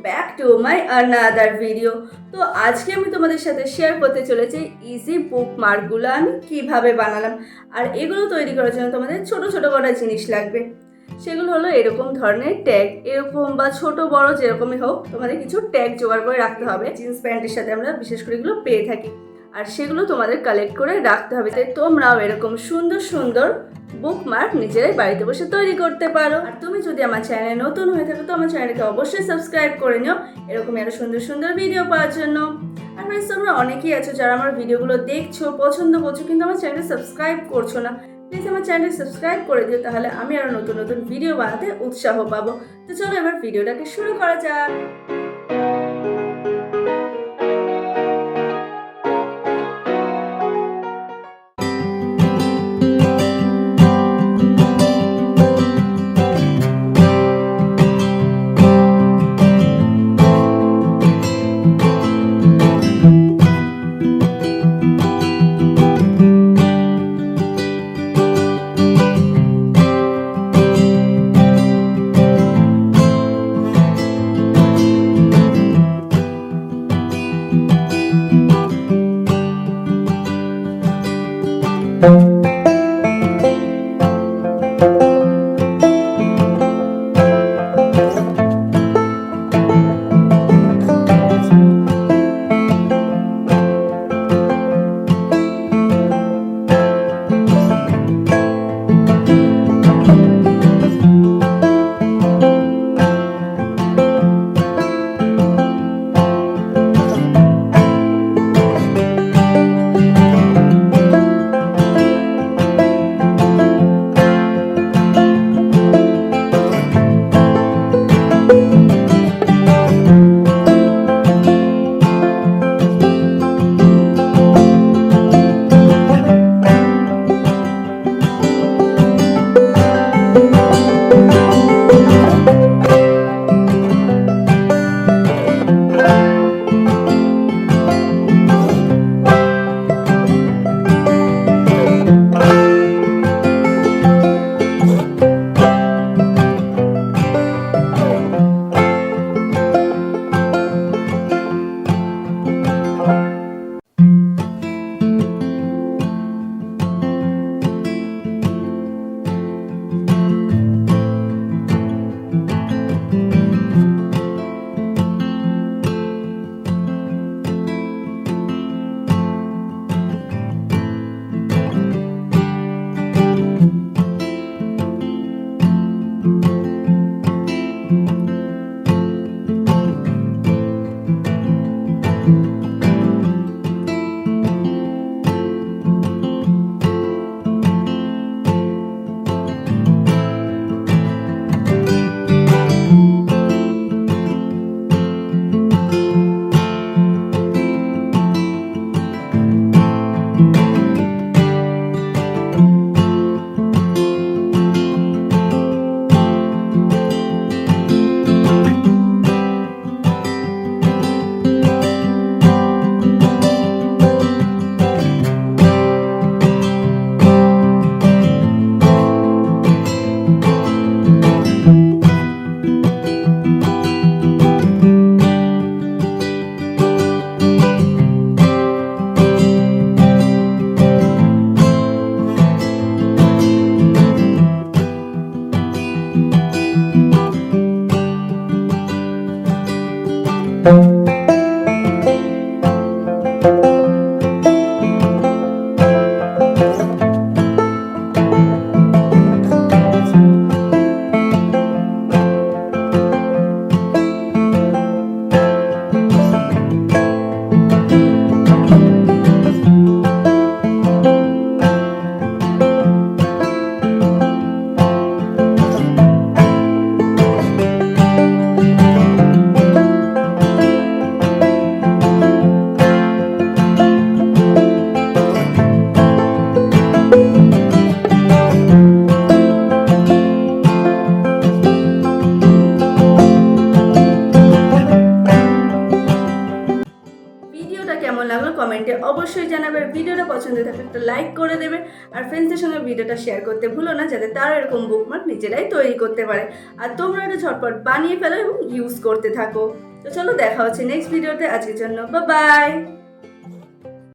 Back to my another video. তো আজকে আমি তোমাদের সাথে শেয়ার করতে চলেছি ইজি বুকমার্কগুলো আমি কিভাবে বানালাম। আর এগুলো তৈরি করার জন্য তোমাদের ছোট ছোট কটা জিনিস লাগবে। সেগুলো হলো এরকম ধরনের ট্যাগ, এরকম বা ছোট বড় যেরকমই হোক তোমাদের কিছু ট্যাগ জোগাড় করে রাখতে হবে। জিন্স প্যান্টের সাথে আমরা বিশেষ করে এগুলো পেয়ে থাকি, আর সেগুলো তোমাদের কালেক্ট করে রাখতে হবে, তাই তোমরাও এরকম সুন্দর সুন্দর বুকমার্ক নিজেরাই বাড়িতে বসে তৈরি করতে পারো। আর তুমি যদি আমার চ্যানেলে নতুন হয়ে থাকো তো আমার চ্যানেলকে অবশ্যই সাবস্ক্রাইব করে নিও এরকম আরো সুন্দর সুন্দর ভিডিও পাওয়ার জন্য। আর ফ্রেন্ডস, তোমরা অনেকেই আছো যারা আমার ভিডিওগুলো দেখছো, পছন্দ করছো, কিন্তু আমার চ্যানেলকে সাবস্ক্রাইব করছো না। প্লিজ আমার চ্যানেলকে সাবস্ক্রাইব করে দিও, তাহলে আমি আরো নতুন নতুন ভিডিও বানাতে উৎসাহ পাবো। তো চলো এবার ভিডিওটাকে শুরু করা যাক। লাগলো কমেন্টে অবশ্যই জানাবে। ভিডিওটা পছন্দ থাকলে একটা লাইক করে দেবে, আর ফ্রেন্ডসদের সঙ্গে ভিডিওটা শেয়ার করতে ভুলো না, যাতে তারা এরকম বুকমার্ক নিজেরাই তৈরি করতে পারে। আর তোমরা এটা ঝটপট বানিয়ে ফেলো এবং ইউজ করতে থাকো। তো চলো দেখা হচ্ছে নেক্সট ভিডিওতে। আজকের জন্য বাই বাই।